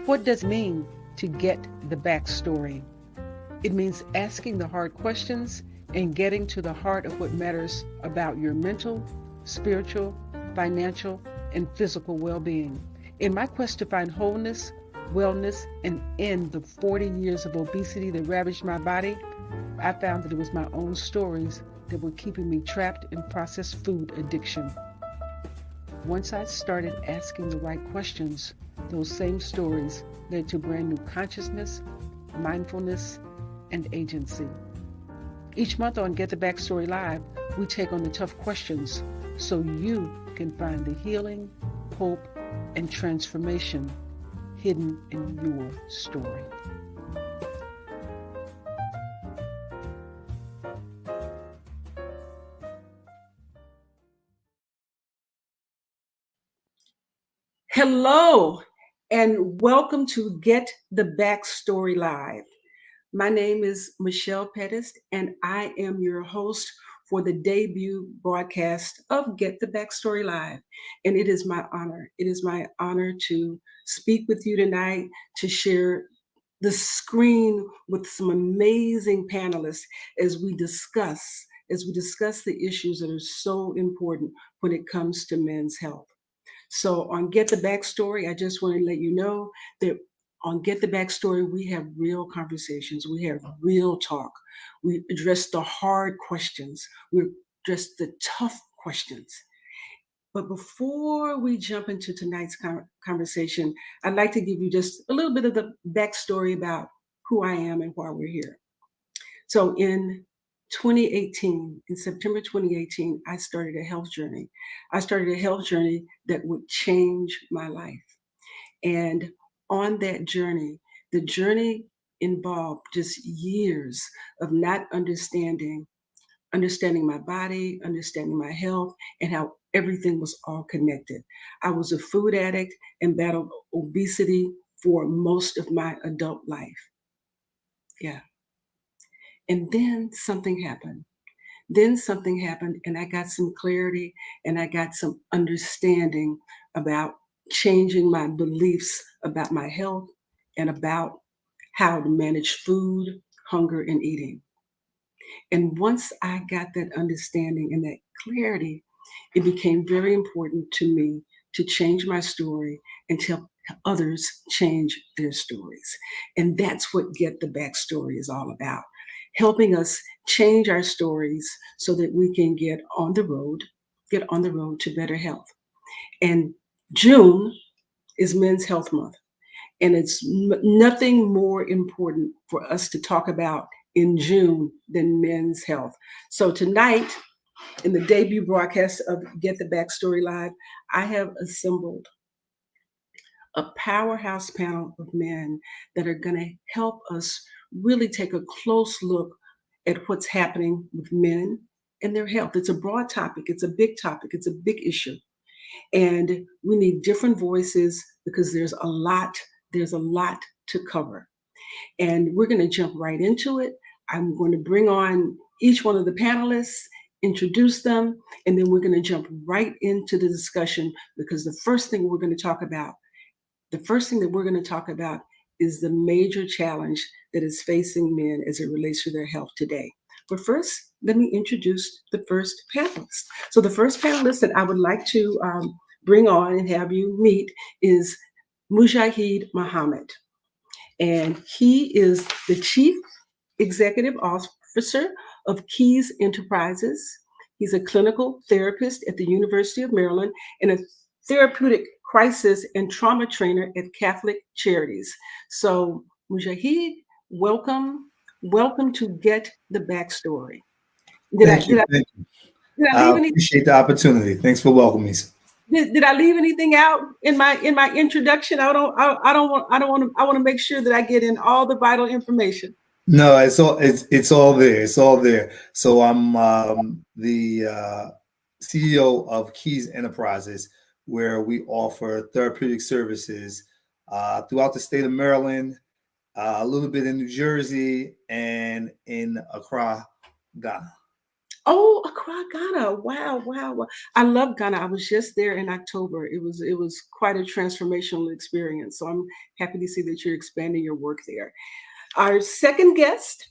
What does it mean to get the backstory? It means asking the hard questions and getting to the heart of what matters about your mental, spiritual, financial, and physical well being. In my quest to find wholeness, wellness, and end the 40 years of obesity that ravaged my body, I found that it was my own stories that were keeping me trapped in processed food addiction. Once I started asking the right questions, those same stories led to brand new consciousness, mindfulness, and agency. Each month on Get the Backstory Live, we take on the tough questions so you can find the healing, hope, and transformation hidden in your story. Hello, and welcome to Get the Backstory Live. My name is Michelle Petties, and I am your host for the debut broadcast of Get the Backstory Live. And it is my honor. It is my honor to speak with you tonight, to share the screen with some amazing panelists as we discuss the issues that are so important when it comes to men's health. So on Get the Backstory, I just want to let you know that on Get the Backstory, we have real conversations. We have real talk. We address the hard questions. We address the tough questions. But before we jump into tonight's conversation, I'd like to give you just a little bit of the backstory about who I am and why we're here. So in 2018, in September 2018, I started a health journey. I started a health journey that would change my life. And on that journey, the journey involved just years of not understanding my body, understanding my health, and how everything was all connected. I was a food addict and battled obesity for most of my adult life. Yeah. And then something happened. And I got some clarity and I got some understanding about changing my beliefs about my health and about how to manage food, hunger, and eating. And once I got that understanding and that clarity, it became very important to me to change my story and help others change their stories. And that's what Get the Backstory is all about, helping us change our stories so that we can get on the road to better health. And June is Men's Health Month. And it's nothing more important for us to talk about in June than men's health. So tonight, in the debut broadcast of Get the Backstory Live, I have assembled a powerhouse panel of men that are going to help us really take a close look at what's happening with men and their health. It's a broad topic, it's a big topic, it's a big issue. And we need different voices because there's a lot to cover. And we're going to jump right into it. I'm going to bring on each one of the panelists, introduce them, and then we're going to jump right into the discussion because the first thing that we're going to talk about is the major challenge that is facing men as it relates to their health today. But first, let me introduce the first panelist. So the first panelist that I would like to bring on and have you meet is Mujahid Muhammad. And he is the Chief Executive Officer of Keys Enterprises. He's a clinical therapist at the University of Maryland and a therapeutic crisis and trauma trainer at Catholic Charities. So, Mujahid, welcome to Get the Backstory. Thank you. I appreciate the opportunity. Thanks for welcoming me. Did I leave anything out in my introduction? I want to make sure that I get in all the vital information. No, it's all there. It's all there. So I'm the CEO of Keys Enterprises, where we offer therapeutic services throughout the state of Maryland, a little bit in New Jersey, and in Accra, Ghana. Oh, Accra, Ghana. Wow, wow, wow. I love Ghana. I was just there in October. It was quite a transformational experience. So I'm happy to see that you're expanding your work there. Our second guest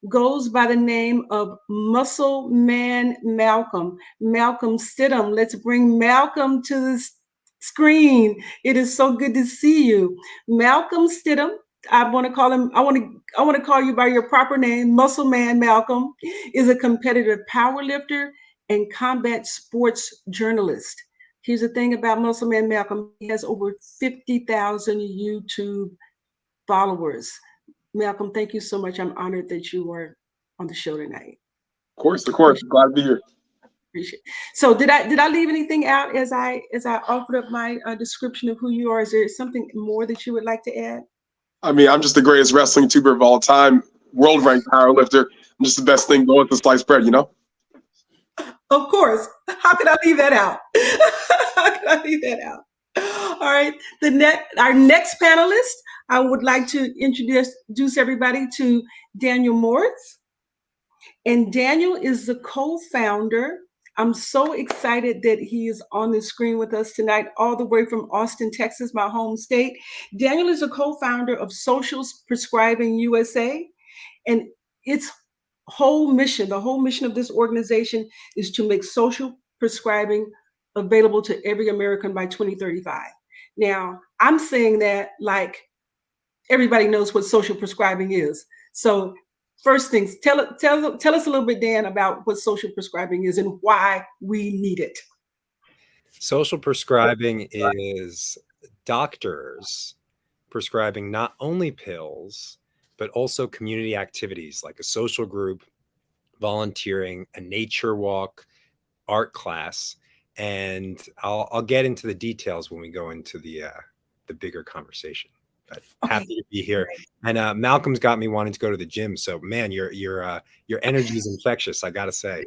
goes by the name of Muscle Man Malcolm. Malcolm Stidham. Let's bring Malcolm to the screen. It is so good to see you. Malcolm Stidham. I want to call him, I want to call you by your proper name. Muscle Man Malcolm is a competitive power lifter and combat sports journalist. Here's the thing about Muscle Man Malcolm. He has over 50,000 YouTube followers. Malcolm, thank you so much. I'm honored that you are on the show tonight. Of course. Glad to be here. Appreciate it. So did I leave anything out as I offered up my description of who you are? Is there something more that you would like to add? I mean, I'm just the greatest wrestling tuber of all time, world ranked powerlifter. I'm just the best thing going with sliced bread, you know? Of course. How could I leave that out? How could I leave that out? All right. Our next panelist, I would like to introduce everybody to Daniel Moritz. And Daniel is the co-founder. I'm so excited that he is on the screen with us tonight, all the way from Austin, Texas, my home state. Daniel is a co-founder of Social Prescribing USA. And its whole mission, the whole mission of this organization is to make social prescribing available to every American by 2035. Now, I'm saying that like everybody knows what social prescribing is. So first things, tell us a little bit, Dan, about what social prescribing is and why we need it. Social prescribing is doctors prescribing not only pills, but also community activities like a social group, volunteering, a nature walk, art class. And I'll get into the details when we go into the bigger conversation. But happy to be here. And Malcolm's got me wanting to go to the gym. So man, your energy is infectious, I gotta say.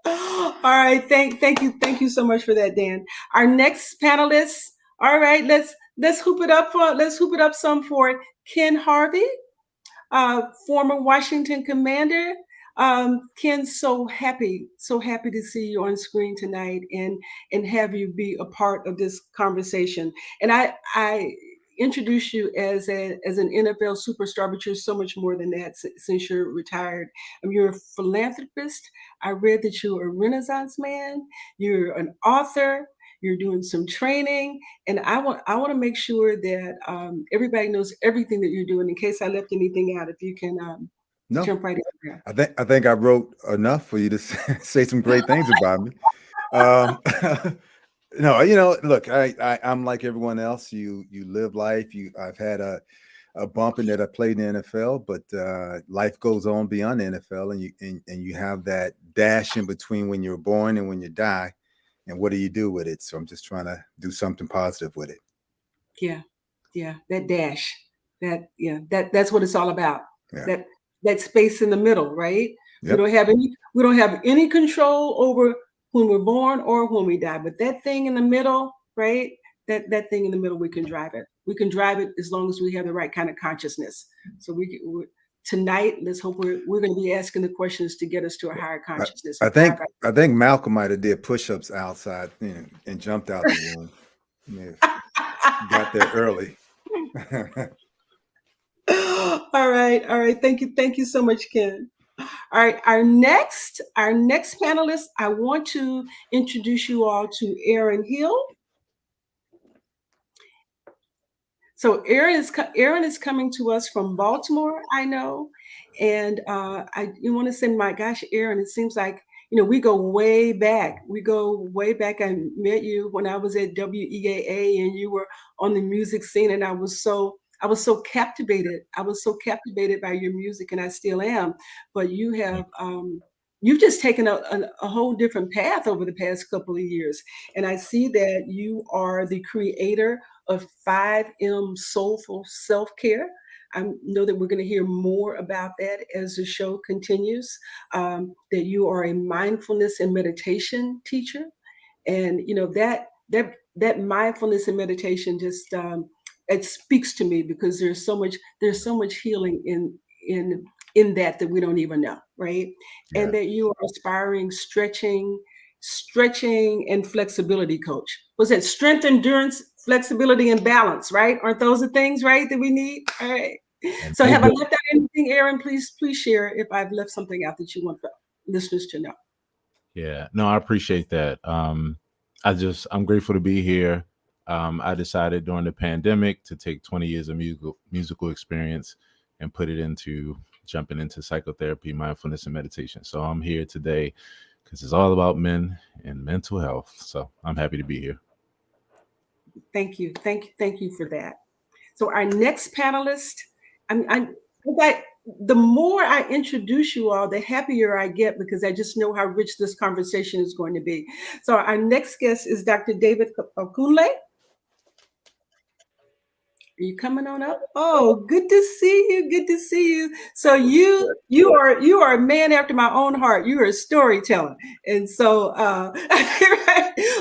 All right, thank you so much for that, Dan. Our next panelist. All right, let's hoop it up some for Ken Harvey, former Washington commander. Ken, so happy to see you on screen tonight and have you be a part of this conversation. And I introduce you as an NFL superstar, but you're so much more than that since you're retired. You're a philanthropist. I read that you're a Renaissance man. You're an author. You're doing some training, and I want to make sure that everybody knows everything that you're doing. In case I left anything out, if you can jump right in there. I think I wrote enough for you to say some great things about me. No, look, I'm like everyone else. You live life. I've had a bump in that I played in the NFL, but life goes on beyond the NFL, and you have that dash in between when you're born and when you die. And what do you do with it? So I'm just trying to do something positive with it. Yeah, that dash, that's what it's all about. Yeah. That space in the middle, right? Yep. We don't have any control over when we're born or when we die. But that thing in the middle, right? That thing in the middle, we can drive it. We can drive it as long as we have the right kind of consciousness. So tonight, let's hope we're going to be asking the questions to get us to a higher consciousness. I think Malcolm might have did push-ups outside and jumped out the room. Got there early. All right. Thank you so much, Ken. All right, our next panelist, I want to introduce you all to Aaron Hill. So Aaron is coming to us from Baltimore, I know, and I want to say, my gosh, Aaron, it seems like we go way back. I met you when I was at WEAA, and you were on the music scene, and I was so captivated. I was so captivated by your music, and I still am. But you have you've just taken a whole different path over the past couple of years, and I see that you are the creator of 5M Soulful Self-Care. I know that we're going to hear more about that as the show continues. That you are a mindfulness and meditation teacher, and that mindfulness and meditation just it speaks to me, because there's so much healing in in that we don't even know, right? Yeah. And that you are aspiring, stretching and flexibility coach. Was it strength, endurance, flexibility, and balance, right? Aren't those the things, right, that we need? All right. And So have I left out anything, Aaron? Please share if I've left something out that you want the listeners to know. Yeah, no, I appreciate that. I'm grateful to be here. I decided during the pandemic to take 20 years of musical experience and put it into jumping into psychotherapy, mindfulness, and meditation. So I'm here today because it's all about men and mental health. So I'm happy to be here. Thank you for that. So our next panelist, the more I introduce you all, the happier I get, because I just know how rich this conversation is going to be. So our next guest is Dr. David Okunle. Are you coming on up? Oh, good to see you. Good to see you. So you are a man after my own heart. You are a storyteller, and so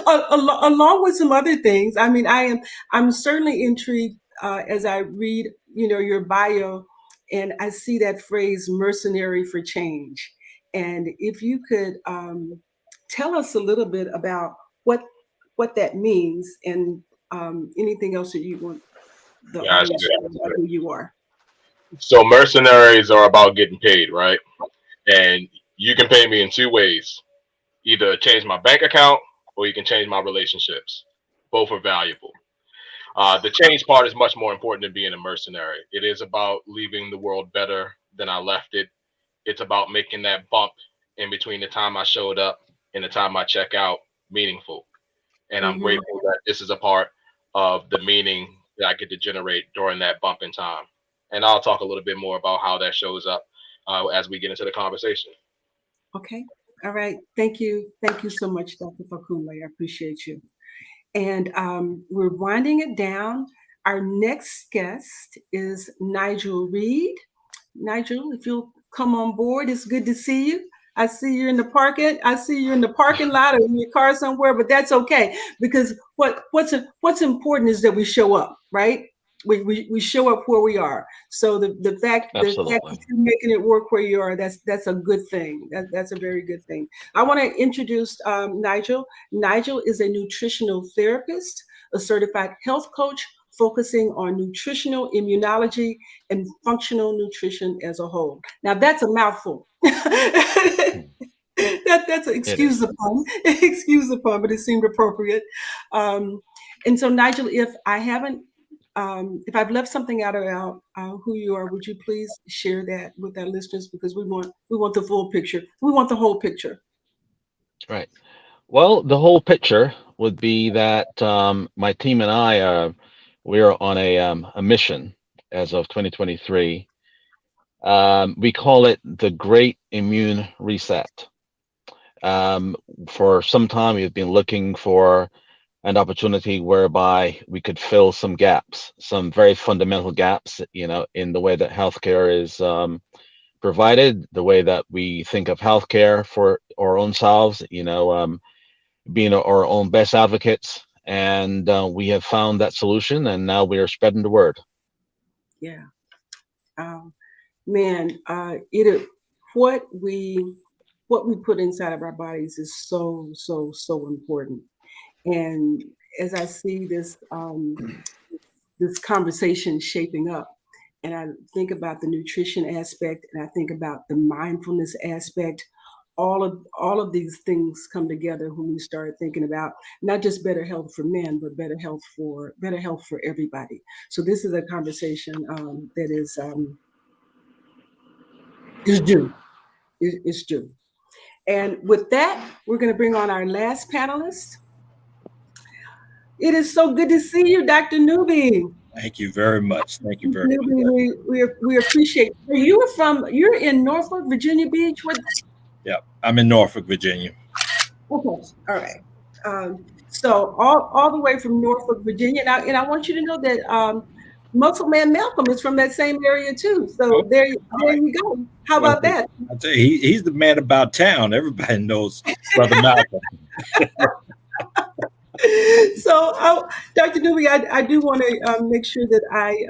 along with some other things. I mean, I'm certainly intrigued as I read, your bio, and I see that phrase "mercenary for change." And if you could tell us a little bit about what that means, and anything else that you want. Who you are. So mercenaries are about getting paid, right? And you can pay me in two ways. Either change my bank account or you can change my relationships. Both are valuable. The change part is much more important than being a mercenary. It is about leaving the world better than I left it. It's about making that bump in between the time I showed up and the time I check out meaningful. And I'm grateful that this is a part of the meaning that I get to generate during that bump in time. And I'll talk a little bit more about how that shows up as we get into the conversation. Okay. All right. Thank you. Thank you so much, Dr. Fakunle. I appreciate you. And we're winding it down. Our next guest is Nigel Reed. Nigel, if you'll come on board, it's good to see you. I see you in the parking lot or in your car somewhere, but that's okay, because what's important is that we show up, right? We show up where we are. So the fact that you're making it work where you are, that's a good thing. That's a very good thing. I want to introduce Nigel. Nigel is a nutritional therapist, a certified health coach, focusing on nutritional immunology and functional nutrition as a whole. Now that's a mouthful. That's excuse the pun, but it seemed appropriate. And so, Nigel, if I've left something out about who you are, would you please share that with our listeners, because we want the full picture. We want the whole picture. Right. Well, the whole picture would be that my team and I we are on a mission as of 2023. We call it the Great Immune Reset. For some time, we've been looking for an opportunity whereby we could fill some gaps, some very fundamental gaps, in the way that healthcare is provided, the way that we think of healthcare for our own selves, being our own best advocates. And we have found that solution, and now we are spreading the word. Yeah. Man, what we put inside of our bodies is so important. And as I see this conversation shaping up, and I think about the nutrition aspect, and I think about the mindfulness aspect, all of these things come together when we start thinking about not just better health for men, but better health for everybody. So this is a conversation that is due. It's due. And with that, we're going to bring on our last panelist. It is so good to see you, Dr. Newby. Thank you very much. Thank you very much. We appreciate it. You're in Norfolk, Virginia Beach? Yeah, I'm in Norfolk, Virginia. Okay, all right. So all the way from Norfolk, Virginia. Now, and I want you to know that Muscle Man Malcolm is from that same area too. So there you go. How about that? I tell you, he's the man about town. Everybody knows Brother Malcolm. So, Dr. Newby, I do want to make sure that I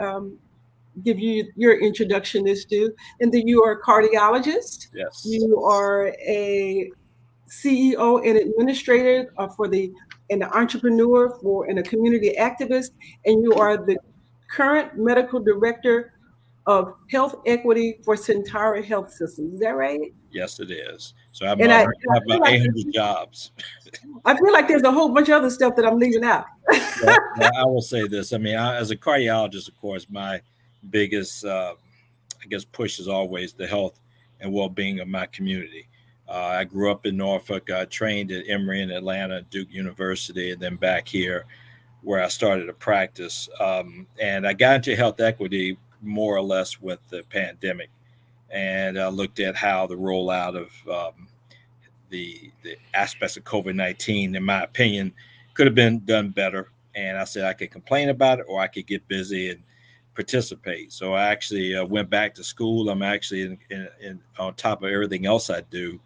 give you your introduction as to, and then you are a cardiologist. Yes. You are a CEO and administrator and an entrepreneur and a community activist, and you are the current medical director of health equity for Centara Health System. Is that right? Yes, it is. So I'm And I I, have I feel about like 800 jobs. I feel like there's a whole bunch of other stuff that I'm leaving out. Well, I will say this. I mean, as a cardiologist, of course, my biggest, I guess, push is always the health and well-being of my community. I grew up in Norfolk. I trained at Emory in Atlanta, Duke University, and then back here where I started to practice. And I got into health equity more or less with the pandemic. And I looked at how the rollout of the aspects of COVID-19, in my opinion, could have been done better. And I said I could complain about it or I could get busy and participate. So I actually went back to school. I'm actually in on top of everything else I do,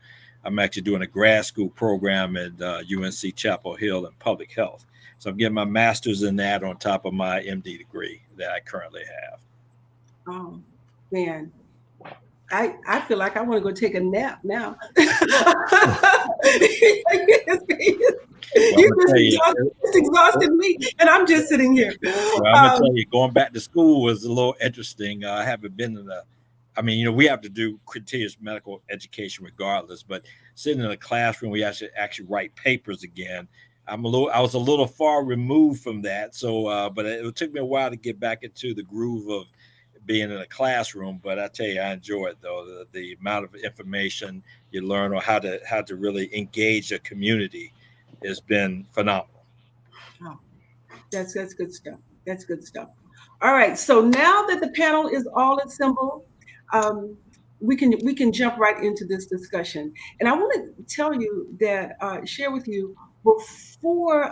I'm actually doing a grad school program at UNC Chapel Hill in public health. So I'm getting my master's in that on top of my MD degree that I currently have. Oh, man. I feel like I want to go take a nap now. You just exhausted me, and I'm just sitting here. Well, I'm gonna tell you, going back to school was a little interesting. I haven't been in I mean, you know, we have to do continuous medical education regardless, but sitting in a classroom, we actually write papers again. I was a little far removed from that. So, but it took me a while to get back into the groove of being in a classroom. But I tell you, I enjoy it though. The amount of information you learn or how to really engage a community has been phenomenal. Oh, that's good stuff. That's good stuff. All right. So now that the panel is all assembled, we can jump right into this discussion. And I want to tell you that share with you before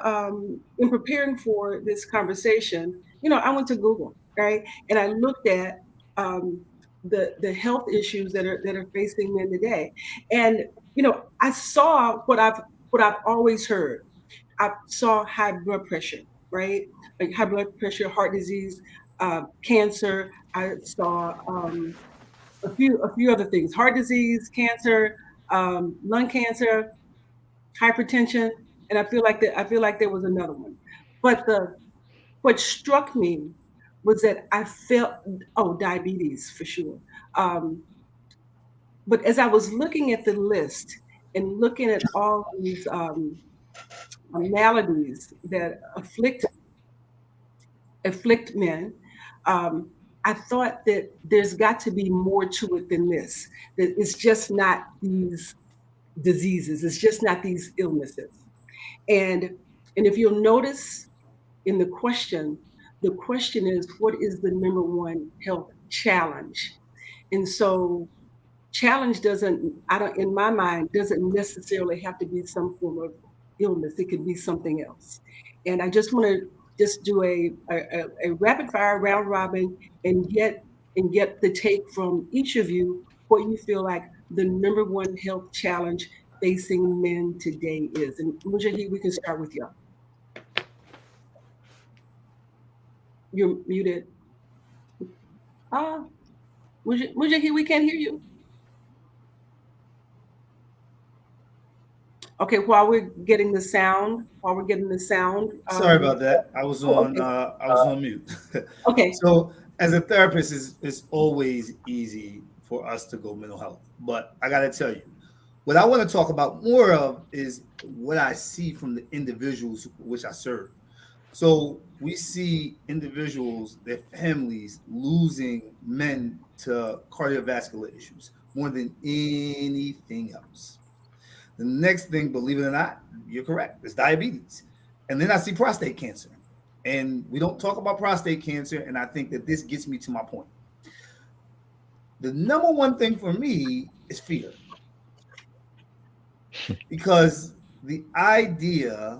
in preparing for this conversation. You know, I went to Google, right, and I looked at the health issues that are facing men today, and you know, I saw what I've always heard. I saw high blood pressure, right? Like high blood pressure, heart disease, cancer. I saw a few other things: heart disease, cancer, lung cancer, hypertension, and I feel like there was another one. But what struck me was that I felt diabetes for sure. But as I was looking at the list and looking at all these maladies that afflict men, I thought that there's got to be more to it than this. That it's just not these diseases. It's just not these illnesses. And if you'll notice in the question is, what is the number one health challenge? And so challenge in my mind, doesn't necessarily have to be some form of illness. It could be something else. And I just want to just do a rapid fire round robin and get the take from each of you what you feel like the number one health challenge facing men today is. And Mujahi, we can start with you. You're muted. Mujahi, we can't hear you. Okay, while we're getting the sound. Sorry about that. I was on. Okay. I was on mute. Okay. So, as a therapist, it's always easy for us to go mental health, but I got to tell you, what I want to talk about more of is what I see from the individuals which I serve. So we see individuals, their families losing men to cardiovascular issues more than anything else. The next thing, believe it or not, you're correct, is diabetes. And then I see prostate cancer. And we don't talk about prostate cancer, and I think that this gets me to my point. The number one thing for me is fear. Because the idea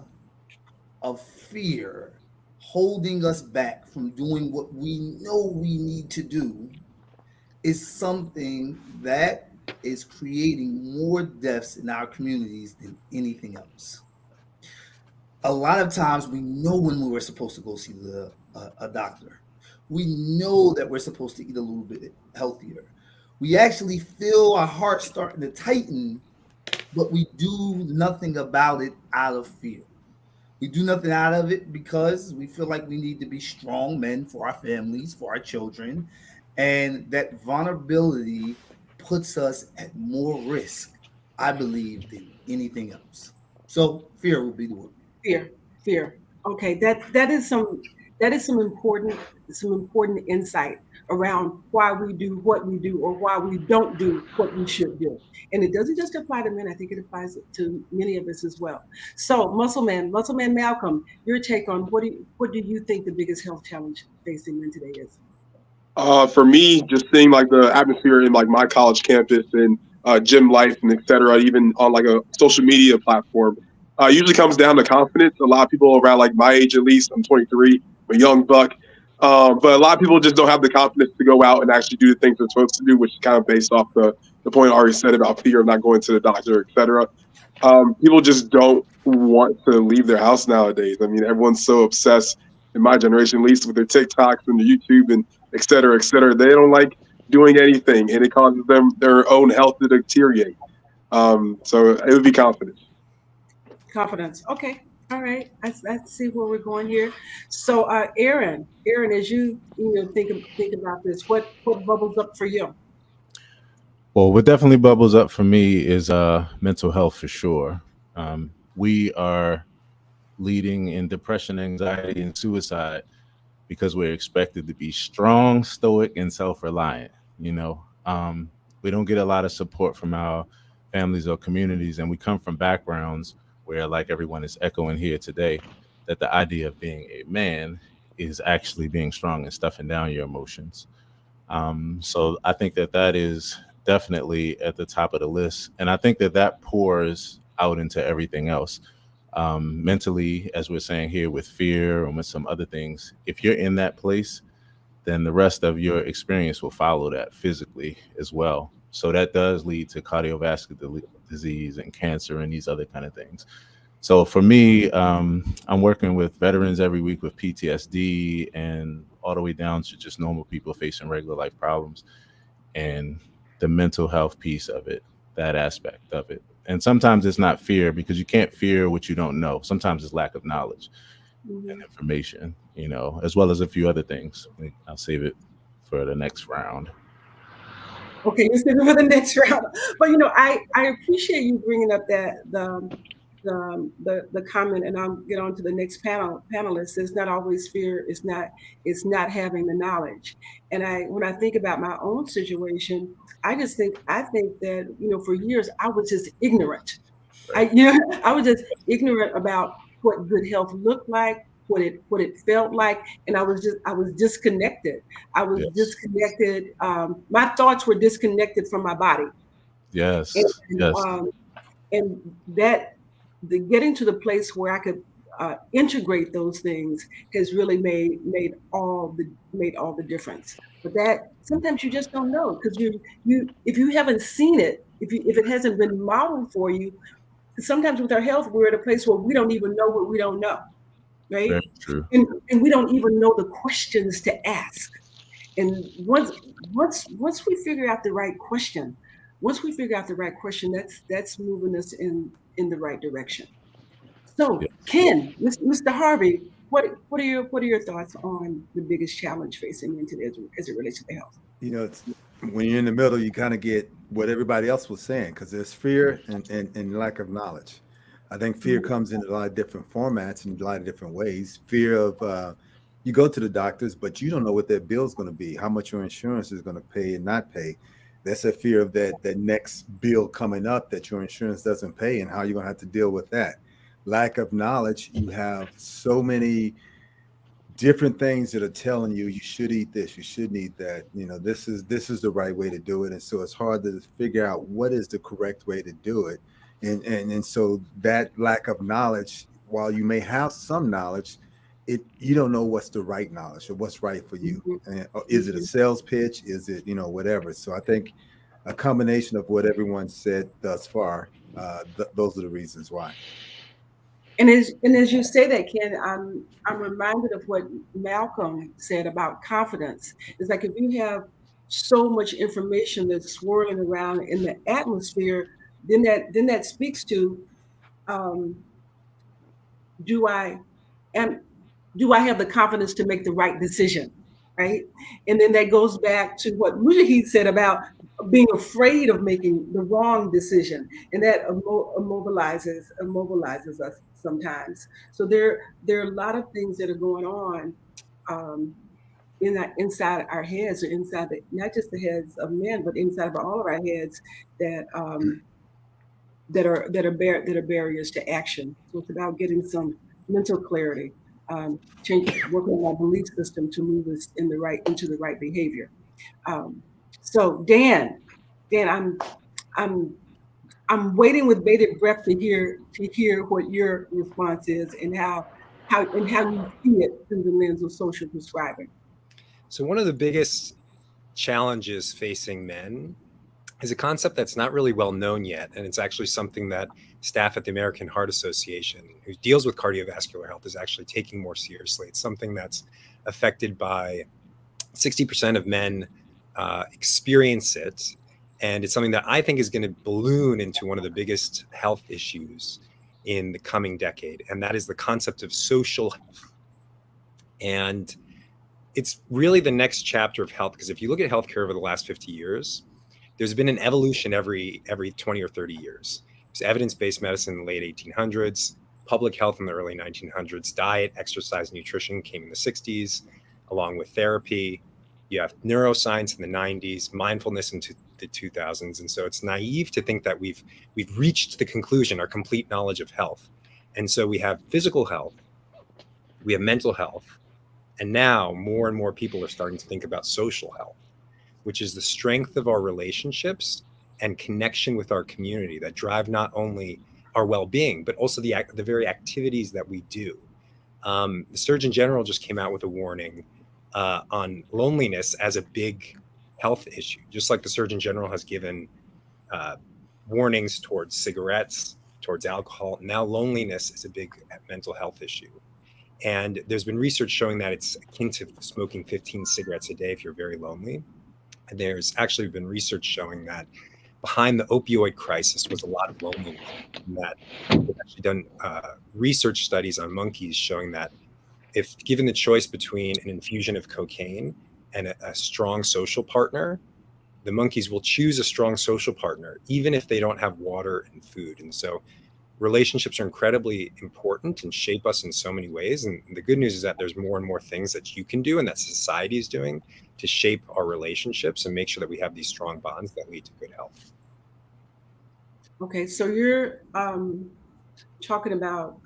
of fear holding us back from doing what we know we need to do is something that is creating more deaths in our communities than anything else. A lot of times we know when we were supposed to go see a doctor. We know that we're supposed to eat a little bit healthier. We actually feel our heart starting to tighten, but we do nothing about it out of fear. We do nothing out of it because we feel like we need to be strong men for our families, for our children. And that vulnerability puts us at more risk, I believe, than anything else. So fear would be the word. Fear. Okay, that is some important insight around why we do what we do or why we don't do what we should do. And it doesn't just apply to men. I think it applies to many of us as well. So, Muscle Man Malcolm, your take on what do you think the biggest health challenge facing men today is? For me, just seeing like the atmosphere in like my college campus and gym life and et cetera, even on like a social media platform, usually comes down to confidence. A lot of people around like my age, at least, I'm 23, I'm a young buck, but a lot of people just don't have the confidence to go out and actually do the things they're supposed to do, which is kind of based off the point I already said about fear of not going to the doctor, et cetera. People just don't want to leave their house nowadays. I mean, everyone's so obsessed in my generation, at least with their TikToks and the YouTube and et cetera, et cetera. They don't like doing anything, and it causes them their own health to deteriorate. So it would be confidence. Confidence. Okay. All right. I see where we're going here. So, Aaron, as you think about this, what bubbles up for you? Well, what definitely bubbles up for me is mental health for sure. We are leading in depression, anxiety, and suicide because we're expected to be strong, stoic, and self-reliant. We don't get a lot of support from our families or communities, and we come from backgrounds where, like everyone is echoing here today, that the idea of being a man is actually being strong and stuffing down your emotions. So I think that is definitely at the top of the list, and I think that pours out into everything else. Mentally, as we're saying here, with fear and with some other things, if you're in that place, then the rest of your experience will follow that physically as well. So that does lead to cardiovascular disease and cancer and these other kind of things. So for me, I'm working with veterans every week with PTSD and all the way down to just normal people facing regular life problems, and the mental health piece of it, that aspect of it. And sometimes it's not fear, because you can't fear what you don't know. Sometimes it's lack of knowledge and information, as well as a few other things. I'll save it for the next round. Okay, you're saving for the next round. But I appreciate you bringing up that the comment, and I'll get on to the next panelist. It's not always fear. It's not having the knowledge. And when I think about my own situation, I think that for years I was just ignorant. I was just ignorant about what good health looked like, what it felt like, and I was disconnected. I was disconnected. My thoughts were disconnected from my body. Yes. And that the getting to the place where I could integrate those things has really made all the difference. But that sometimes you just don't know, because you if you haven't seen it, if it hasn't been modeled for you, sometimes with our health we're at a place where we don't even know what we don't know, right? Very true. And we don't even know the questions to ask. And once we figure out the right question, that's moving us in the right direction. So, Ken, Mr. Harvey, what are your thoughts on the biggest challenge facing men today as it relates to their health? It's when you're in the middle, you kind of get what everybody else was saying, because there's fear and lack of knowledge. I think fear comes in a lot of different formats and a lot of different ways. Fear of you go to the doctors, but you don't know what that bill is going to be, how much your insurance is going to pay and not pay. That's a fear of that next bill coming up that your insurance doesn't pay, and how you're going to have to deal with that. Lack of knowledge. You have so many different things that are telling you should eat this, you shouldn't eat that. This is the right way to do it, and so it's hard to figure out what is the correct way to do it. And so that lack of knowledge, while you may have some knowledge, you don't know what's the right knowledge or what's right for you. And is it a sales pitch? Is it whatever? So I think a combination of what everyone said thus far, those are the reasons why. And as you say that, Ken, I'm reminded of what Malcolm said about confidence. It's like if you have so much information that's swirling around in the atmosphere, then that speaks to, um, do I am do I have the confidence to make the right decision, right? And then that goes back to what Mujahid said about being afraid of making the wrong decision, and that immobilizes us sometimes. So there are a lot of things that are going on, um, inside our heads, or inside not just the heads of men, but inside of all of our heads, that that are barriers to action. So it's about getting some mental clarity, working on our belief system to move us into the right behavior. Um, so Dan, I'm I'm waiting with bated breath to hear what your response is, and how you see it through the lens of social prescribing. So one of the biggest challenges facing men is a concept that's not really well known yet, and it's actually something that staff at the American Heart Association, who deals with cardiovascular health, is actually taking more seriously. It's something that's affected by 60% of men experience it, and it's something that I think is going to balloon into one of the biggest health issues in the coming decade, and that is the concept of social health. And it's really the next chapter of health, because if you look at healthcare over the last 50 years, there's been an evolution every 20 or 30 years. There's evidence-based medicine in the late 1800s, public health in the early 1900s, diet, exercise, nutrition came in the 60s, along with therapy. You have neuroscience in the 90s, mindfulness into the 2000s. And so it's naive to think that we've reached the conclusion, our complete knowledge of health. And so we have physical health, we have mental health, and now more and more people are starting to think about social health, which is the strength of our relationships and connection with our community that drive not only our well-being, but also the very activities that we do. The Surgeon General just came out with a warning on loneliness as a big health issue, just like the Surgeon General has given warnings towards cigarettes, towards alcohol. Now loneliness is a big mental health issue. And there's been research showing that it's akin to smoking 15 cigarettes a day if you're very lonely. And there's actually been research showing that behind the opioid crisis was a lot of loneliness. And that they've actually done research studies on monkeys showing that if given the choice between an infusion of cocaine and a strong social partner, the monkeys will choose a strong social partner, even if they don't have water and food. And so relationships are incredibly important and shape us in so many ways. And the good news is that there's more and more things that you can do and that society is doing to shape our relationships and make sure that we have these strong bonds that lead to good health. Okay, so you're talking about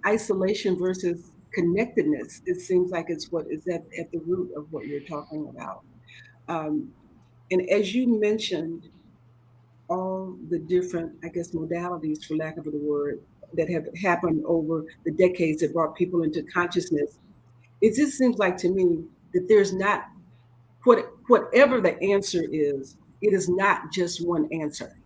isolation versus connectedness. It seems like it's what is at the root of what you're talking about. And as you mentioned, all the different, I guess, modalities, for lack of a word, that have happened over the decades that brought people into consciousness, it just seems like to me that there's not, whatever the answer is, it is not just one answer.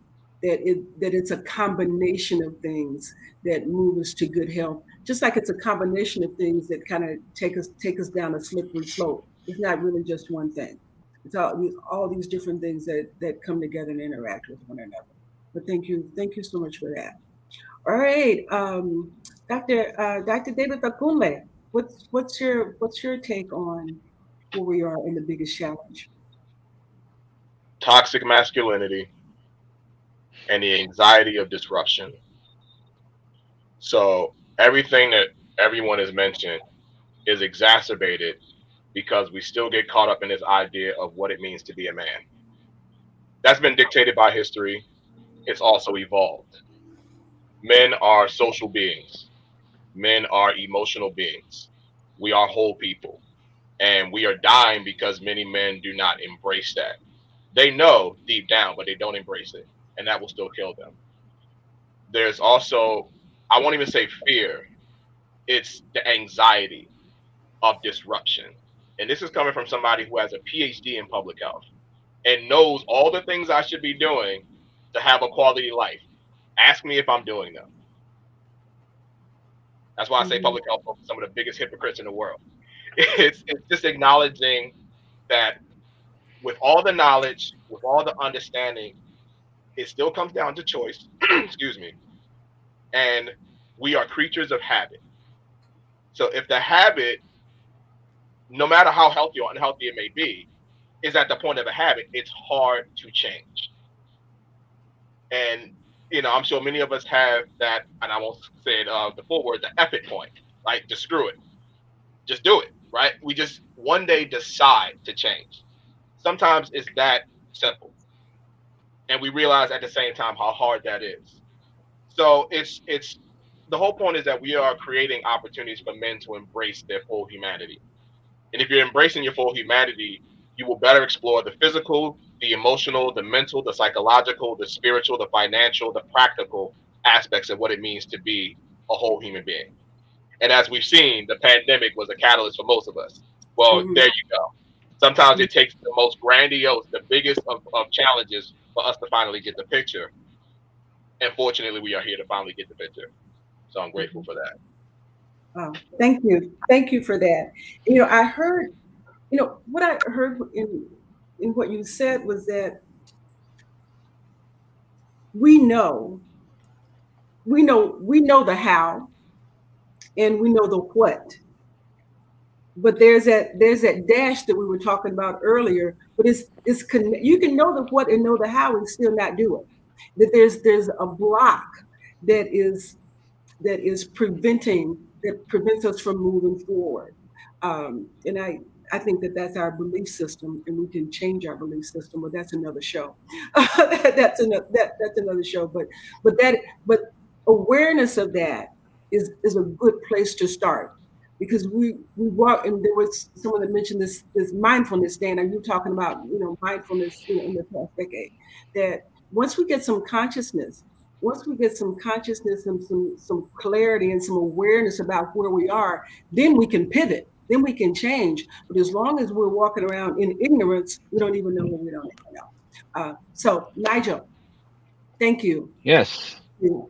That it's a combination of things that move us to good health. Just like it's a combination of things that kind of take us down a slippery slope. It's not really just one thing. It's all these different things that come together and interact with one another. But thank you so much for that. All right, Dr. David Bakumle, what's your take on where we are in the biggest challenge? Toxic masculinity and the anxiety of disruption. So everything that everyone has mentioned is exacerbated because we still get caught up in this idea of what it means to be a man. That's been dictated by history. It's also evolved. Men are social beings. Men are emotional beings. We are whole people. And we are dying because many men do not embrace that. They know deep down, but they don't embrace it. And that will still kill them. There's also, I won't even say fear, it's the anxiety of disruption. And this is coming from somebody who has a PhD in public health and knows all the things I should be doing to have a quality life. Ask me if I'm doing them. That's why I say public health folks are some of the biggest hypocrites in the world. It's just acknowledging that with all the knowledge, with all the understanding, it still comes down to choice. Excuse me. And we are creatures of habit. So if the habit, no matter how healthy or unhealthy it may be, is at the point of a habit, it's hard to change. And, I'm sure many of us have that, and I won't say it the full word, the epic point, like just screw it. Just do it, right? We just one day decide to change. Sometimes it's that simple. And we realize at the same time how hard that is. So it's the whole point is that we are creating opportunities for men to embrace their full humanity. And if you're embracing your full humanity, you will better explore the physical, the emotional, the mental, the psychological, the spiritual, the financial, the practical aspects of what it means to be a whole human being. And as we've seen, the pandemic was a catalyst for most of us. Well, there you go. Sometimes it takes the most grandiose, the biggest of challenges for us to finally get the picture. And fortunately, we are here to finally get the picture. So I'm grateful for that. Oh, thank you. Thank you for that. I heard, what I heard in what you said was that we know the how and we know the what. But there's that dash that we were talking about earlier, but you can know the what and know the how and still not do it. That there's a block that prevents us from moving forward. And I think that's our belief system, and we can change our belief system, but that's another show. that's another show. But awareness of that is a good place to start, because we walk, and there was someone that mentioned this mindfulness. Dan, are you talking about mindfulness in the past decade? That once we get some consciousness and some clarity and some awareness about where we are, then we can pivot, then we can change. But as long as we're walking around in ignorance, we don't even know what we don't even know. So Nigel, thank you. Yes.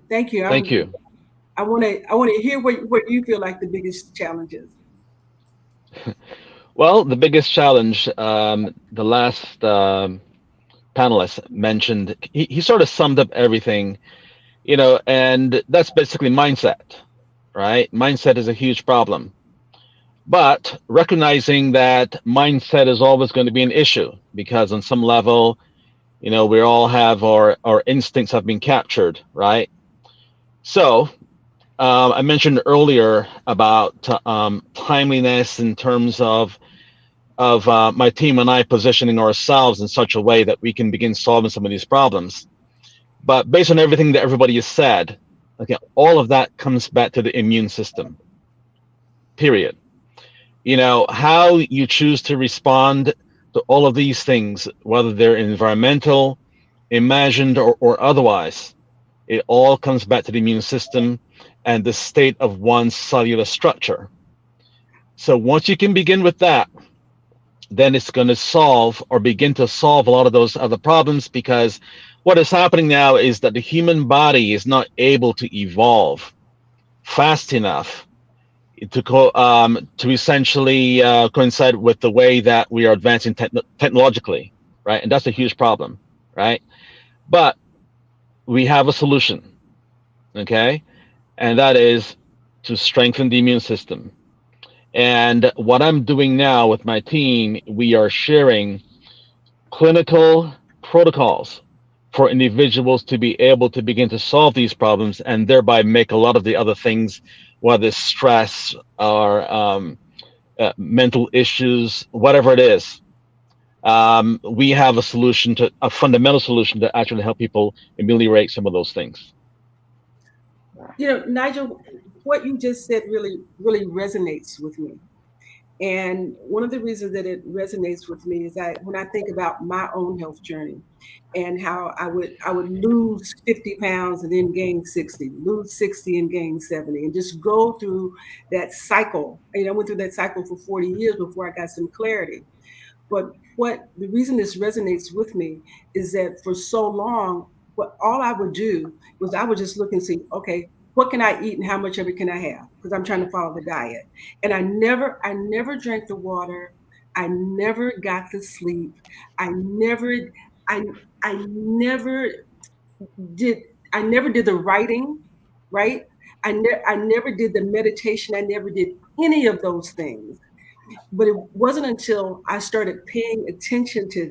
Thank you. Thank you. I want to hear what you feel like the biggest challenge is. Well, the biggest challenge, the last panelist mentioned, he sort of summed up everything, and that's basically mindset, right? Mindset is a huge problem. But recognizing that mindset is always going to be an issue, because on some level, we all have our instincts have been captured, right? So I mentioned earlier about timeliness in terms of my team and I positioning ourselves in such a way that we can begin solving some of these problems. But based on everything that everybody has said, okay, all of that comes back to the immune system, period. How you choose to respond to all of these things, whether they're environmental, imagined, or otherwise, it all comes back to the immune system and the state of one's cellular structure. So once you can begin with that, then it's going to begin to solve a lot of those other problems, because what is happening now is that the human body is not able to evolve fast enough to essentially coincide with the way that we are advancing technologically, right? And that's a huge problem, right? But we have a solution, okay? And that is to strengthen the immune system. And what I'm doing now with my team, we are sharing clinical protocols for individuals to be able to begin to solve these problems, and thereby make a lot of the other things, whether it's stress or mental issues, whatever it is. We have a fundamental solution to actually help people ameliorate some of those things. Nigel, what you just said really, really resonates with me. And one of the reasons that it resonates with me is that when I think about my own health journey and how I would lose 50 pounds and then gain 60, lose 60 and gain 70, and just go through that cycle. I went through that cycle for 40 years before I got some clarity. But the reason this resonates with me is that for so long, all I would do was I would just look and see, okay, what can I eat and how much of it can I have? Because I'm trying to follow the diet. And I never drank the water. I never got to sleep. I never, I, I never did, I never did the writing, right? I never did the meditation. I never did any of those things. But it wasn't until I started paying attention to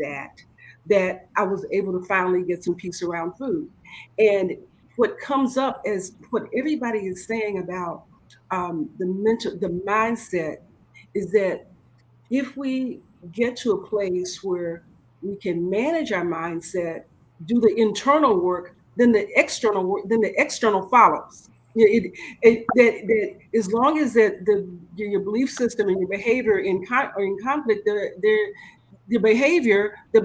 that I was able to finally get some peace around food. And what comes up is what everybody is saying about the mindset is that if we get to a place where we can manage our mindset, do the internal work, then the external work, then the external follows. That as long as your belief system and your behavior are in conflict, the behavior is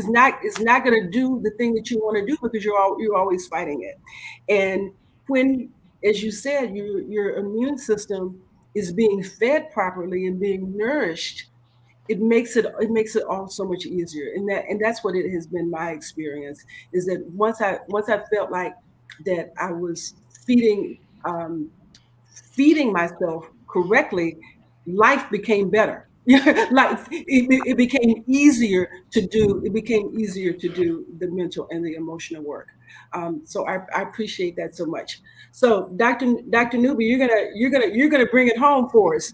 not going to do the thing that you want to do because you're always fighting it. And when, as you said, your immune system is being fed properly and being nourished, it makes it all so much easier. And that's what it has been my experience, is that once I felt like that I was feeding myself correctly, life became better. Like it became easier to do. It became easier to do the mental and the emotional work. So I appreciate that so much. So Dr. Newby, you're gonna bring it home for us.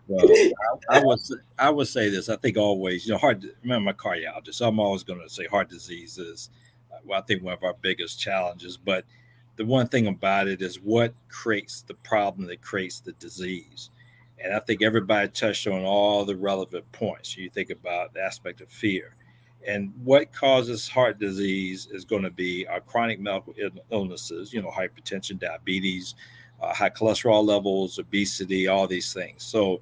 Well, I would say this. I think always, remember my cardiologist. So I'm always going to say heart disease is, I think, one of our biggest challenges. But the one thing about it is what creates the problem that creates the disease. And I think everybody touched on all the relevant points. You think about the aspect of fear. And what causes heart disease is going to be our chronic medical illnesses, hypertension, diabetes, high cholesterol levels, obesity, all these things. So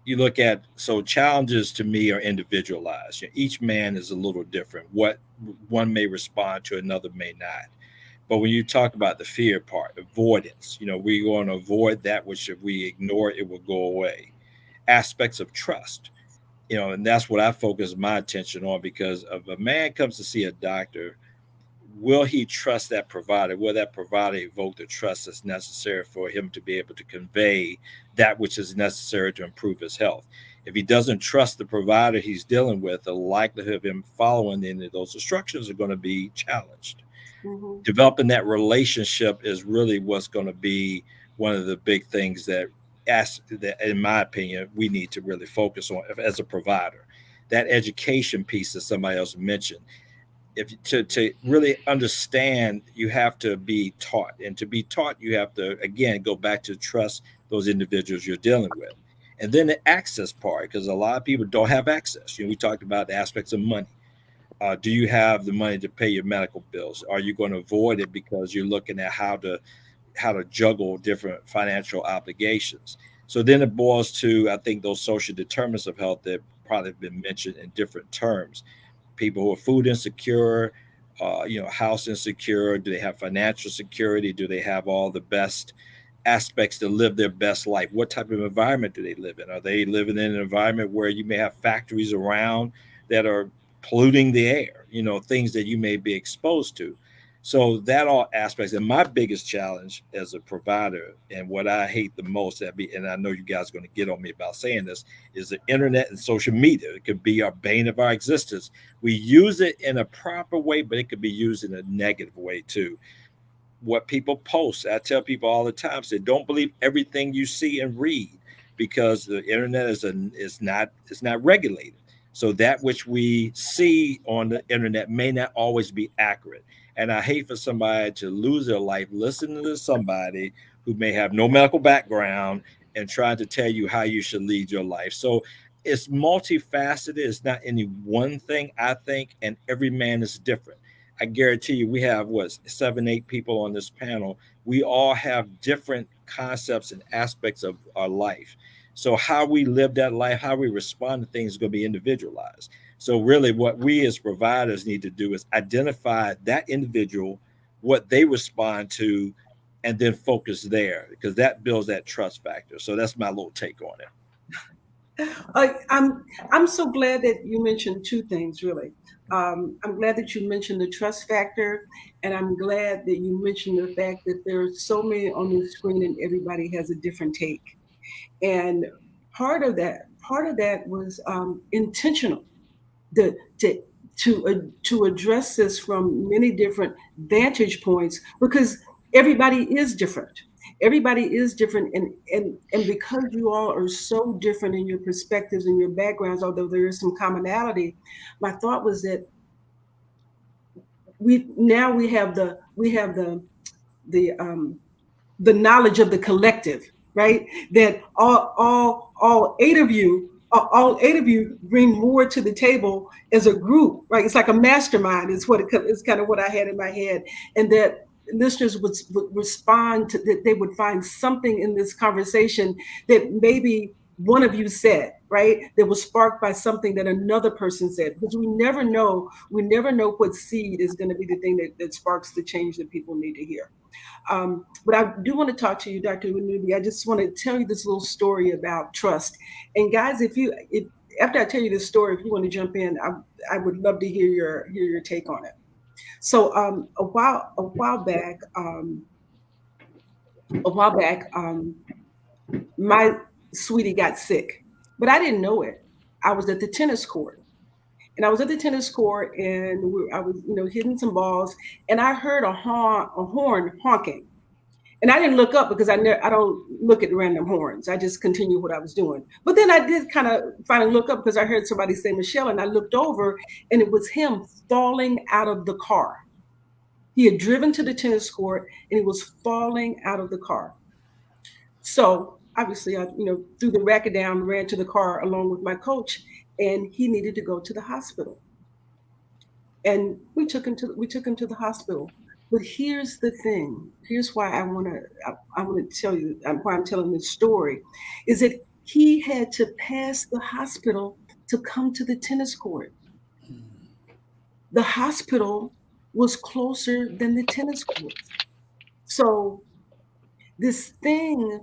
you look at, challenges to me are individualized. Each man is a little different. What one may respond to, another may not. But when you talk about the fear part, avoidance, we're going to avoid that which if we ignore it, it will go away. Aspects of trust, and that's what I focus my attention on, because if a man comes to see a doctor, will he trust that provider? Will that provider evoke the trust that's necessary for him to be able to convey that which is necessary to improve his health? If he doesn't trust the provider he's dealing with, the likelihood of him following any of those instructions are going to be challenged. Mm-hmm. Developing that relationship is really what's going to be one of the big things that, in my opinion, we need to really focus on as a provider. That education piece that somebody else mentioned. To really understand, you have to be taught, and to be taught, you have to, again, go back to trust those individuals you're dealing with. And then the access part, because a lot of people don't have access. We talked about the aspects of money. Do you have the money to pay your medical bills? Are you going to avoid it because you're looking at how to juggle different financial obligations? So then it boils to, I think, those social determinants of health that probably have been mentioned in different terms. People who are food insecure, house insecure. Do they have financial security? Do they have all the best aspects to live their best life? What type of environment do they live in? Are they living in an environment where you may have factories around that are polluting the air, things that you may be exposed to? So that all aspects. And my biggest challenge as a provider, and what I hate the most, and I know you guys are going to get on me about saying this, is the internet and social media. It could be our bane of our existence. We use it in a proper way, but it could be used in a negative way too. What people post, I tell people all the time, say, don't believe everything you see and read, because the internet is not regulated. So that which we see on the internet may not always be accurate. And I hate for somebody to lose their life listening to somebody who may have no medical background and trying to tell you how you should lead your life. So it's multifaceted. It's not any one thing, I think, and every man is different. I guarantee you, we have 7, 8 people on this panel. We all have different concepts and aspects of our life. So how we live that life, how we respond to things is going to be individualized. So really what we as providers need to do is identify that individual, what they respond to, and then focus there, because that builds that trust factor. So that's my little take on it. I'm so glad that you mentioned two things, really. I'm glad that you mentioned the trust factor, and I'm glad that you mentioned the fact that there are so many on the screen and everybody has a different take. And part of that was intentional. The to address this from many different vantage points, because everybody is different. Everybody is different, and because you all are so different in your perspectives and your backgrounds, although there is some commonality, my thought was that we have the knowledge of the collective, right? That all eight of you bring more to the table as a group, right? It's like a mastermind. It's kind of what I had in my head, and that listeners would respond to that. They would find something in this conversation that maybe one of you said, right? That was sparked by something that another person said, because we never know. We never know what seed is going to be the thing that sparks the change that people need to hear. But I do want to talk to you, Dr. Manubi. I just want to tell you this little story about trust. And guys, if after I tell you this story, if you want to jump in, I would love to hear your take on it. So a while back, my sweetie got sick, but I didn't know it. I was at the tennis court. And I was at the tennis court, and I was, hitting some balls, and I heard a horn honking. And I didn't look up because I don't look at random horns. I just continued what I was doing. But then I did kind of finally look up because I heard somebody say Michelle, and I looked over, and it was him falling out of the car. He had driven to the tennis court, and he was falling out of the car. So obviously, I threw the racket down, ran to the car along with my coach, and he needed to go to the hospital. And we took him to the hospital. But here's the thing. Here's why I want to tell you why I'm telling this story, is that he had to pass the hospital to come to the tennis court. The hospital was closer than the tennis court. So this thing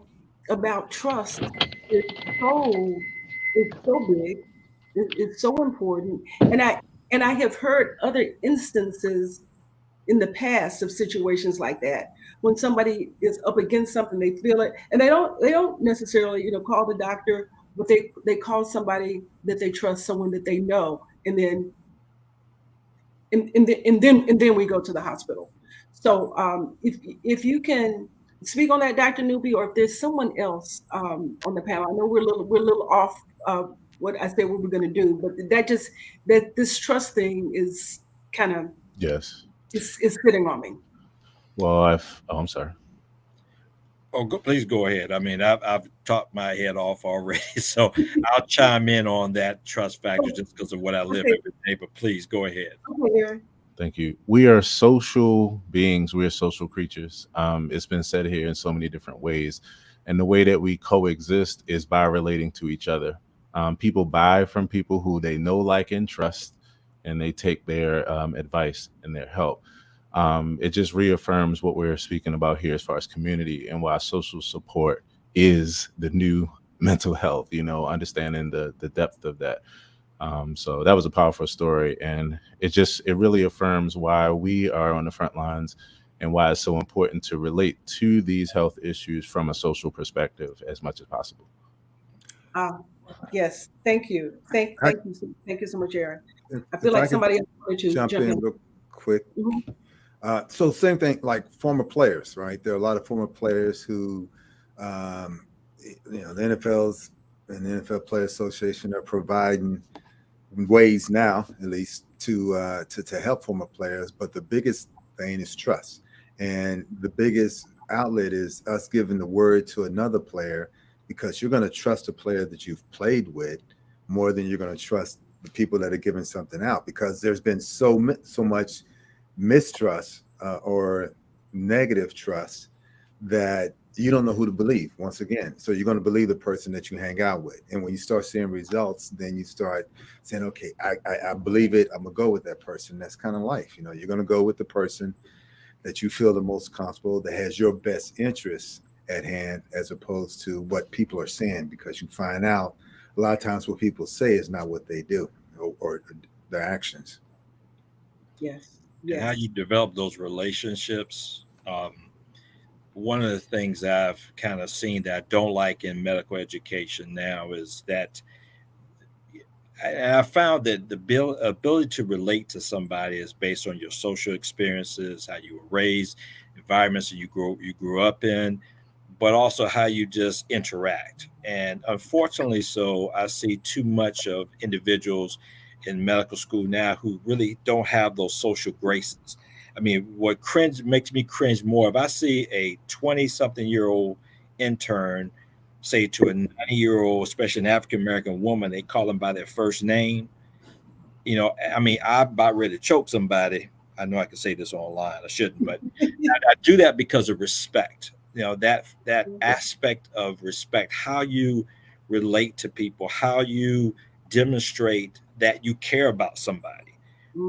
about trust is so big, it's so important, and I have heard other instances in the past of situations like that, when somebody is up against something, they feel it, and they don't necessarily call the doctor, but they call somebody that they trust, someone that they know, and then we go to the hospital. So if you can speak on that, Dr. Newby, or if there's someone else on the panel. I know we're a little off what I said we were going to do, but that this trust thing is kind of, Yes. it's sitting on me. Well, I'm sorry. Oh, please go ahead. I mean, I've talked my head off already, so I'll chime in on that trust factor just because of what I live every day. But please go ahead. Okay. Thank you. We are social beings. We are social creatures. It's been said here in so many different ways. And the way that we coexist is by relating to each other. People buy from people who they know, like, and trust, and they take their advice and their help. It just reaffirms what we're speaking about here as far as community, and why social support is the new mental health, understanding the depth of that. So that was a powerful story, and it really affirms why we are on the front lines and why it's so important to relate to these health issues from a social perspective as much as possible. Yes, thank you. Thank you so much, Aaron. I feel like somebody else wanted to jump in real quick. Mm-hmm. So same thing, like former players, right? There are a lot of former players who, the NFL's and the NFL Player Association are providing ways now, at least, to help former players. But the biggest thing is trust, and the biggest outlet is us giving the word to another player, because you're going to trust a player that you've played with more than you're going to trust the people that are giving something out, because there's been so much mistrust or negative trust that you don't know who to believe, once again. So you're going to believe the person that you hang out with. And when you start seeing results, then you start saying, okay, I believe it. I'm going to go with that person. That's kind of life. You're going to go with the person that you feel the most comfortable, that has your best interests at hand, as opposed to what people are saying, because you find out a lot of times what people say is not what they do or their actions. Yes. And how you develop those relationships. One of the things I've kind of seen that I don't like in medical education now is that I found that the ability to relate to somebody is based on your social experiences, how you were raised, environments that you grew up in, but also how you just interact. And unfortunately, so I see too much of individuals in medical school now who really don't have those social graces. I mean, what makes me cringe more, if I see a 20-something-year-old intern say to a 90-year-old, especially an African-American woman, they call them by their first name. You know, I mean, I'm about ready to choke somebody. I know I can say this online. I shouldn't, but I do that because of respect. You know, that aspect of respect, how you relate to people, how you demonstrate that you care about somebody.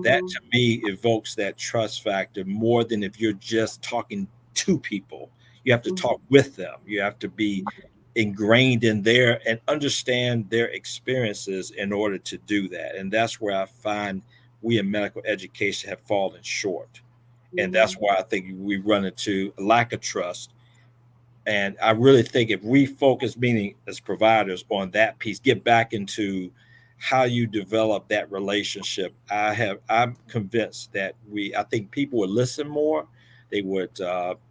That to me evokes that trust factor more than if you're just talking to people. You have to talk with them. You have to be ingrained in there and understand their experiences in order to do that. And that's where I find we in medical education have fallen short. And that's why I think we run into a lack of trust. And I really think if we focus, meaning as providers, on that piece, get back into how you develop that relationship, I'm convinced that I think people would listen more, they would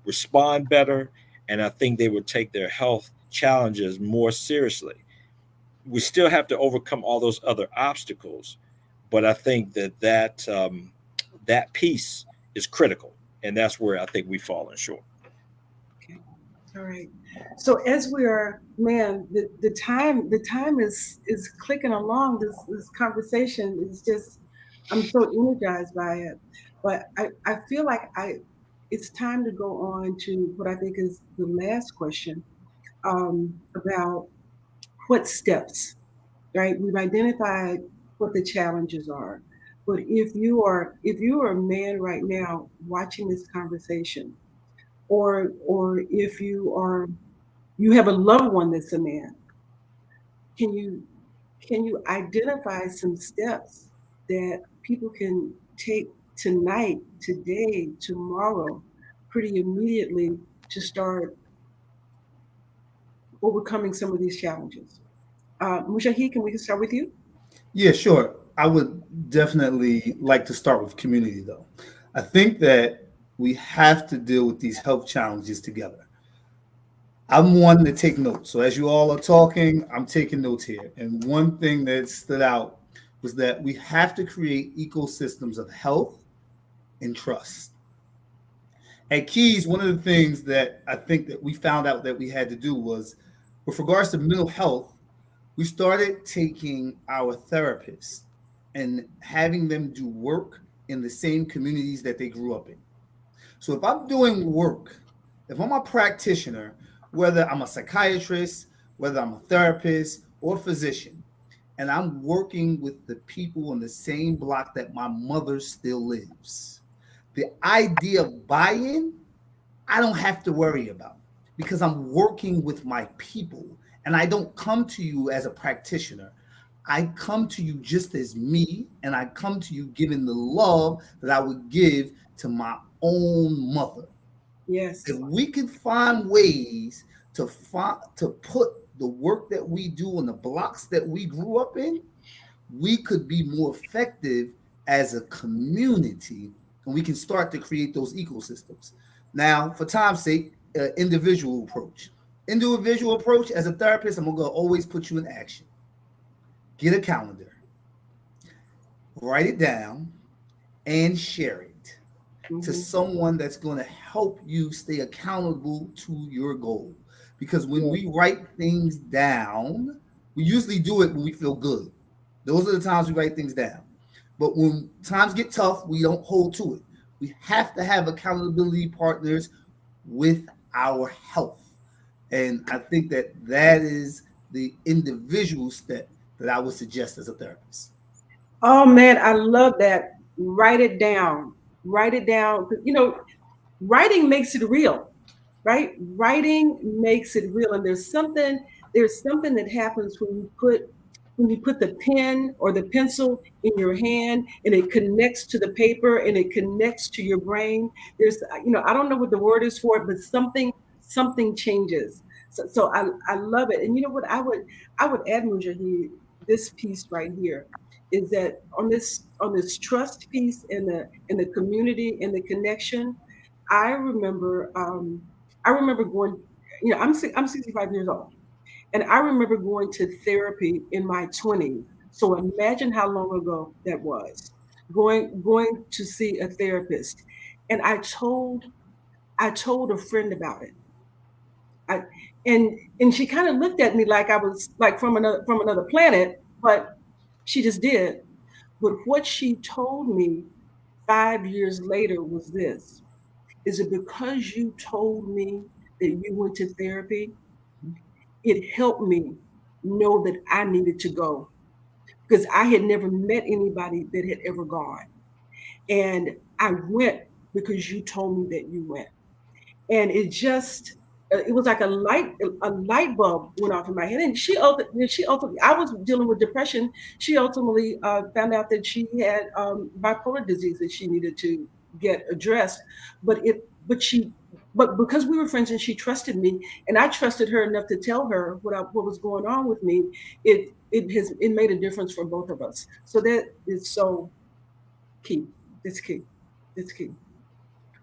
respond better, and I think they would take their health challenges more seriously. We still have to overcome all those other obstacles, but I think that piece is critical, and that's where I think we've fallen short. Okay. All right. So as we are, man, the time is clicking along. This conversation is just, I'm so energized by it. But I feel like it's time to go on to what I think is the last question, about what steps, right? We've identified what the challenges are. But if you are a man right now watching this conversation, or if you have a loved one that's a man, can you identify some steps that people can take tonight, today, tomorrow, pretty immediately, to start overcoming some of these challenges? Mujahid, can we start with you? Yeah, sure. I would definitely like to start with community, though. I think that we have to deal with these health challenges together. I'm one to take notes. So as you all are talking, I'm taking notes here. And one thing that stood out was that we have to create ecosystems of health and trust. At Keys, one of the things that I think that we found out that we had to do was, with regards to mental health, we started taking our therapists and having them do work in the same communities that they grew up in. So if I'm doing work, if I'm a practitioner, whether I'm a psychiatrist, whether I'm a therapist or physician, and I'm working with the people on the same block that my mother still lives, the idea of buy-in, I don't have to worry about, because I'm working with my people. And I don't come to you as a practitioner. I come to you just as me, and I come to you giving the love that I would give to my own mother. Yes. If we can find ways to put the work that we do on the blocks that we grew up in, we could be more effective as a community, and we can start to create those ecosystems. Now, for time's sake, individual approach. Individual approach, as a therapist, I'm going to always put you in action. Get a calendar, write it down, and share it to someone that's going to help you stay accountable to your goal. Because when we write things down, we usually do it when we feel good. Those are the times we write things down. But when times get tough, we don't hold to it. We have to have accountability partners with our health. And I think that is the individual step that I would suggest as a therapist. Oh man, I love that. Write it down. Write it down. You know, writing makes it real, right? Writing makes it real. And there's something that happens when you put when you put the pen or the pencil in your hand and it connects to the paper and it connects to your brain, there's, I don't know what the word is for it, but something changes. So I love it. And you know what I would add, Mujahid, this piece right here is that on this trust piece and the community and the connection. I remember going, I'm 65 years old. And I remember going to therapy in my 20s. So imagine how long ago that was. Going to see a therapist. And I told a friend about it. I, and she kind of looked at me like I was like from another planet, but she just did. But what she told me 5 years later was this: is it because you told me that you went to therapy, it helped me know that I needed to go, because I had never met anybody that had ever gone. And I went because you told me that you went. And it was like a light bulb went off in my head. And she ultimately, I was dealing with depression. She ultimately found out that she had bipolar disease that she needed to get addressed. But because we were friends and she trusted me, and I trusted her enough to tell her what was going on with me, it made a difference for both of us. So that is so key. It's key. It's key.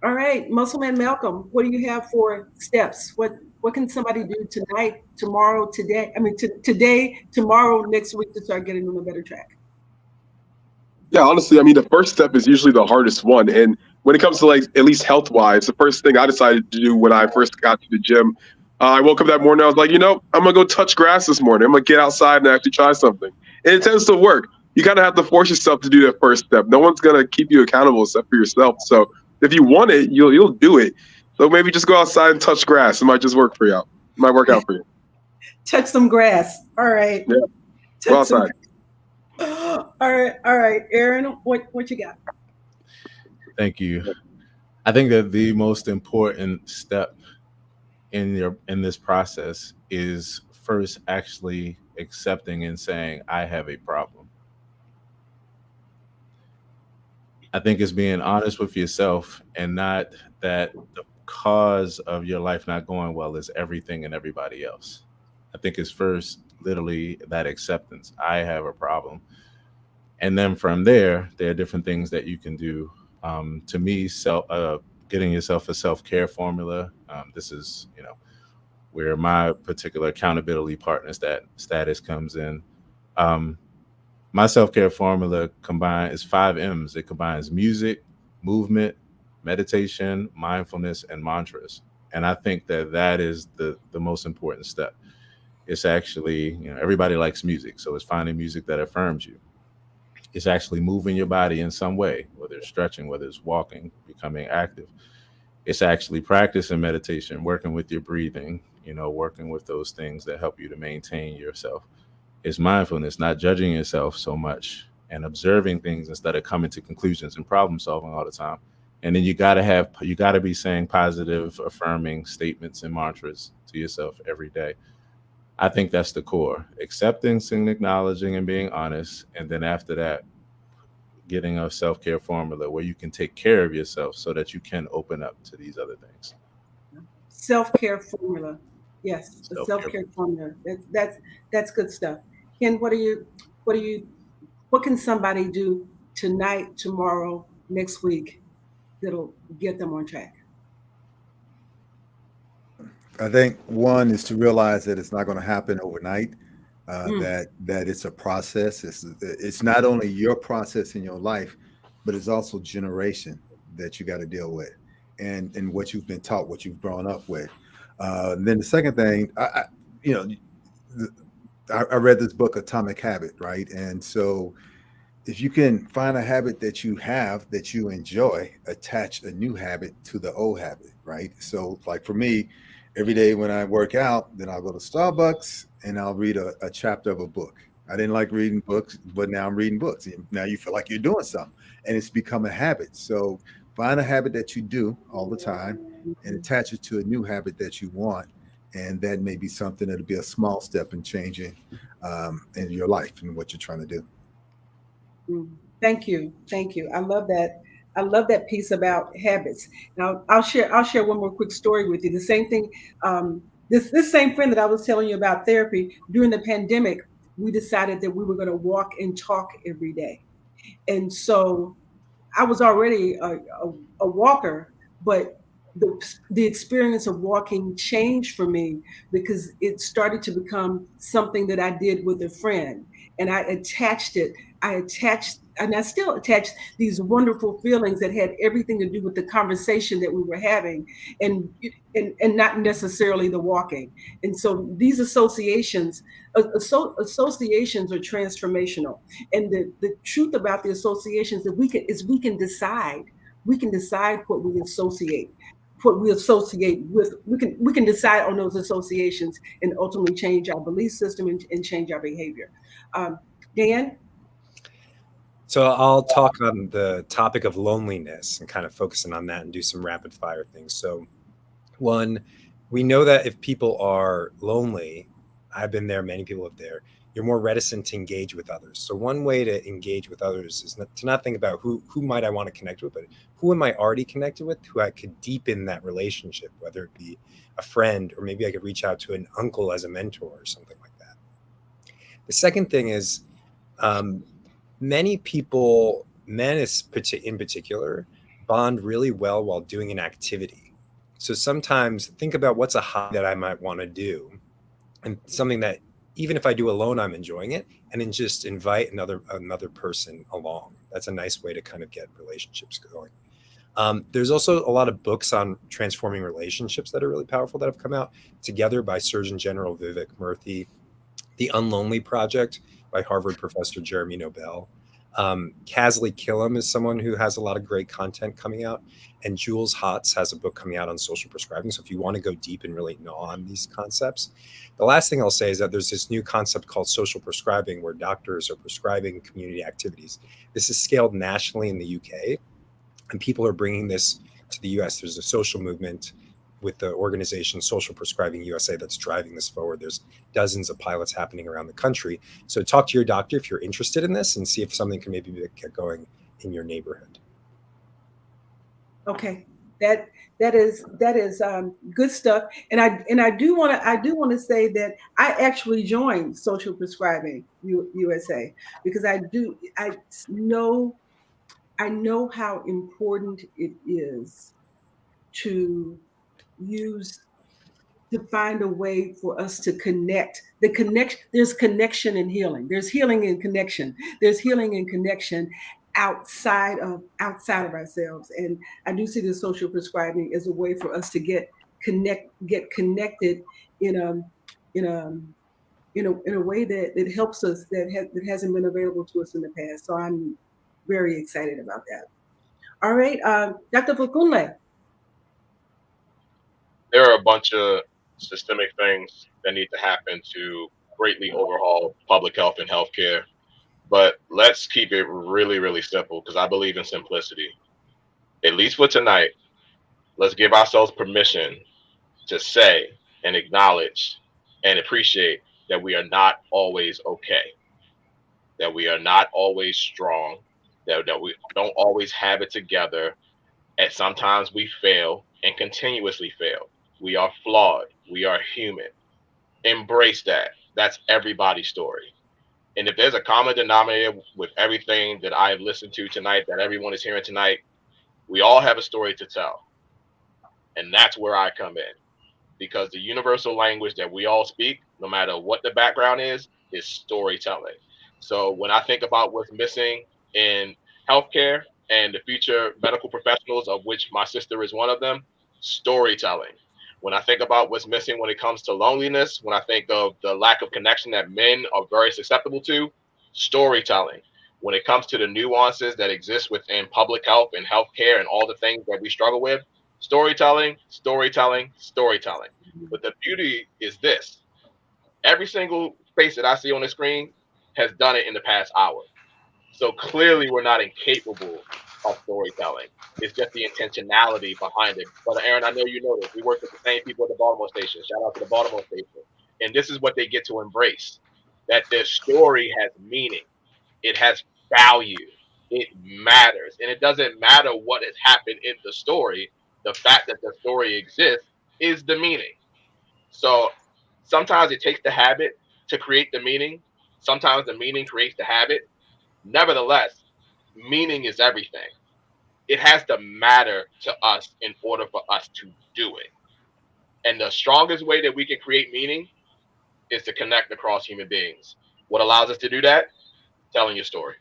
All right, Muscleman Malcolm, what do you have for steps? What can somebody do tonight, tomorrow, today? I mean, today, tomorrow, next week to start getting on a better track? Yeah, honestly, I mean, the first step is usually the hardest one. And when it comes to like at least health wise, the first thing I decided to do when I first got to the gym, I woke up that morning. I was like, I'm gonna go touch grass this morning. I'm gonna get outside and actually try something. And it tends to work. You kind of have to force yourself to do that first step. No one's gonna keep you accountable except for yourself. So if you want it, you'll do it. So maybe just go outside and touch grass. It might just work for you. It might work out for you. Touch some grass. All right. Yeah. Go outside. All right, Aaron, what you got? Thank you. I think that the most important step in this process is first actually accepting and saying, I have a problem. I think it's being honest with yourself, and not that the cause of your life not going well is everything and everybody else. I think it's first literally that acceptance. I have a problem. And then from there are different things that you can do. To me, getting yourself a self-care formula. This is, where my particular accountability partner status comes in. My self-care formula is 5 M's. It combines music, movement, meditation, mindfulness, and mantras. And I think that is the most important step. It's actually, everybody likes music. So it's finding music that affirms you. It's actually moving your body in some way, whether it's stretching, whether it's walking, becoming active. It's actually practicing meditation, working with your breathing, working with those things that help you to maintain yourself. It's mindfulness, not judging yourself so much and observing things instead of coming to conclusions and problem solving all the time. And then you got to be saying positive, affirming statements and mantras to yourself every day. I think that's the core: accepting, acknowledging, and being honest. And then after that, getting a self-care formula where you can take care of yourself so that you can open up to these other things. Self-care formula. Yes, the self-care formula. That's good stuff. Ken, what can somebody do tonight, tomorrow, next week that'll get them on track? I think one is to realize that it's not going to happen overnight. That it's a process. It's not only your process in your life, but it's also generation that you got to deal with, and what you've been taught, what you've grown up with. And then the second thing, I read this book, Atomic Habit, right? And so if you can find a habit that you have that you enjoy, attach a new habit to the old habit, right? So like for me, every day when I work out, then I'll go to Starbucks and I'll read a chapter of a book. I didn't like reading books, but now I'm reading books. Now you feel like you're doing something, and it's become a habit. So find a habit that you do all the time and attach it to a new habit that you want. And that may be something that'll be a small step in changing in your life and what you're trying to do. Thank you. I love that. I love that piece about habits. Now I'll share one more quick story with you. The same thing. This same friend that I was telling you about therapy during the pandemic, we decided that we were going to walk and talk every day, and so I was already a walker, but the experience of walking changed for me because it started to become something that I did with a friend, and I attached it. And I still attach these wonderful feelings that had everything to do with the conversation that we were having, and not necessarily the walking. And so these associations are transformational. And the truth about the associations that we can decide what we associate with. We can decide on those associations and ultimately change our belief system and change our behavior. Dan? So I'll talk on the topic of loneliness and kind of focusing on that and do some rapid fire things. So one, we know that if people are lonely, I've been there, many people have there, you're more reticent to engage with others. So one way to engage with others is to not think about who might I want to connect with, but who am I already connected with, who I could deepen that relationship, whether it be a friend, or maybe I could reach out to an uncle as a mentor or something like that. The second thing is, many people, men in particular, bond really well while doing an activity. So sometimes think about what's a hobby that I might want to do, and something that even if I do alone, I'm enjoying it, and then just invite another person along. That's a nice way to kind of get relationships going. There's also a lot of books on transforming relationships that are really powerful that have come out together by Surgeon General Vivek Murthy. The Unlonely Project by Harvard professor Jeremy Nobel. Casley Killam is someone who has a lot of great content coming out, and Jules Hotz has a book coming out on social prescribing. So if you want to go deep and really gnaw on these concepts, the last thing I'll say is that there's this new concept called social prescribing, where doctors are prescribing community activities. This is scaled nationally in the UK, and people are bringing this to the US. There's a social movement with the organization Social Prescribing USA that's driving this forward. There's dozens of pilots happening around the country. So talk to your doctor if you're interested in this and see if something can maybe get going in your neighborhood. Okay, that is good stuff. And I do want to say that I actually joined Social Prescribing USA because I know how important it is to find a way for us to connect. There's connection and healing. There's healing and connection. There's healing and connection outside of ourselves. And I do see the social prescribing as a way for us to get connected in a way that helps us, that hasn't been available to us in the past. So I'm very excited about that. All right, Dr. Fukunle. There are a bunch of systemic things that need to happen to greatly overhaul public health and healthcare. But let's keep it really, really simple, because I believe in simplicity. At least for tonight, let's give ourselves permission to say and acknowledge and appreciate that we are not always okay, that we are not always strong, that we don't always have it together, and sometimes we fail and continuously fail. We are flawed. We are human. Embrace that. That's everybody's story. And if there's a common denominator with everything that I've listened to tonight, that everyone is hearing tonight, we all have a story to tell. And that's where I come in. Because the universal language that we all speak, no matter what the background is storytelling. So when I think about what's missing in healthcare and the future medical professionals, of which my sister is one of them, storytelling. When I think about what's missing when it comes to loneliness, when I think of the lack of connection that men are very susceptible to, storytelling. When it comes to the nuances that exist within public health and healthcare and all the things that we struggle with, storytelling, storytelling, storytelling. But the beauty is this. Every single face that I see on the screen has done it in the past hour. So clearly we're not incapable of storytelling. It's just the intentionality behind it. But Aaron, I know you know this. We work with the same people at the Baltimore station. Shout out to the Baltimore station. And this is what they get to embrace. that their story has meaning. It has value. It matters. And it doesn't matter what has happened in the story. The fact that the story exists is the meaning. So sometimes it takes the habit to create the meaning. Sometimes the meaning creates the habit. Nevertheless, meaning is everything. It has to matter to us in order for us to do it. And the strongest way that we can create meaning is to connect across human beings. What allows us to do that? Telling your story.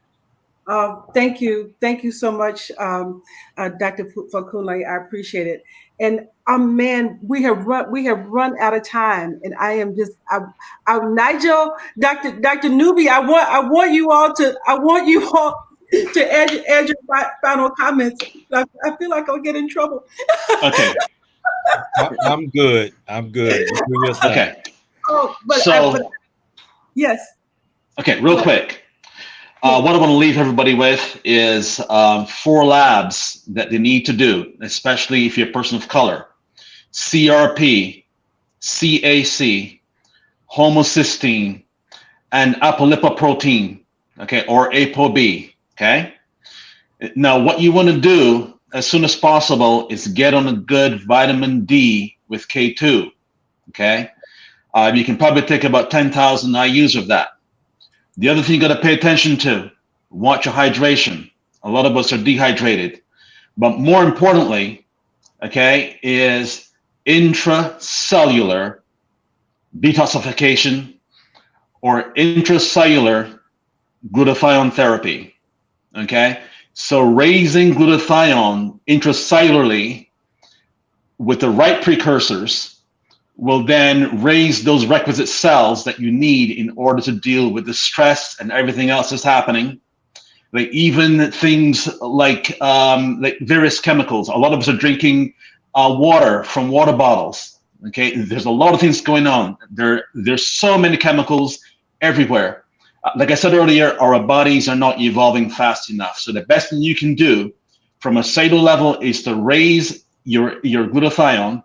Thank you so much, Dr. Fakunle. I appreciate it. And man, we have run out of time, and I am just, Nigel, Dr. Newby. I want you all to add your final comments. I feel like I'll get in trouble. Okay. I'm good. Okay. Yes. Okay, real quick. What I want to leave everybody with is 4 labs that they need to do, especially if you're a person of color: CRP, CAC, homocysteine, and apolipoprotein, okay, or ApoB, okay? Now, what you want to do as soon as possible is get on a good vitamin D with K2, okay? You can probably take about 10,000 IUs of that. The other thing you got to pay attention to, watch your hydration. A lot of us are dehydrated. But more importantly, okay, is intracellular detoxification or intracellular glutathione therapy, okay? So raising glutathione intracellularly with the right precursors will then raise those requisite cells that you need in order to deal with the stress and everything else that's happening. Like even things like various chemicals. A lot of us are drinking water from water bottles. Okay, there's a lot of things going on. There's so many chemicals everywhere. Like I said earlier, our bodies are not evolving fast enough. So the best thing you can do from a cellular level is to raise your glutathione.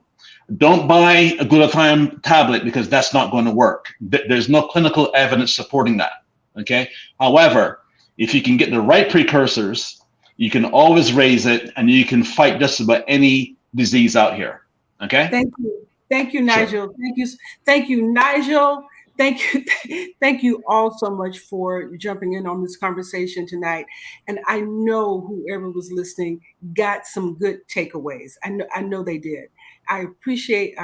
Don't buy a glutathione tablet because that's not going to work. There's no clinical evidence supporting that, okay? However, if you can get the right precursors, you can always raise it and you can fight just about any disease out here, okay? Thank you, Nigel. Sure. Thank you, Nigel. Thank you all so much for jumping in on this conversation tonight. And I know whoever was listening got some good takeaways. I know they did. I appreciate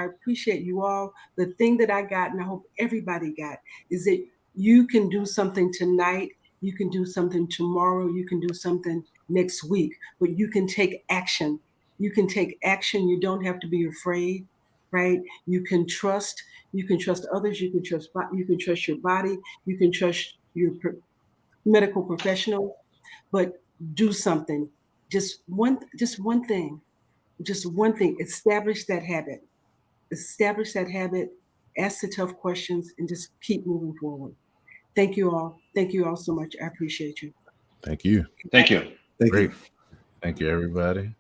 you all. The thing that I got, and I hope everybody got, is that you can do something tonight, you can do something tomorrow, you can do something next week, but you can take action. You can take action. You don't have to be afraid, right? You can trust others, you can trust your body, you can trust your medical professional, but do something. Just one thing. Establish that habit, ask the tough questions, and just keep moving forward. Thank you all so much. I appreciate you. Thank you. Thank you. Thank Great. you. Thank you, everybody.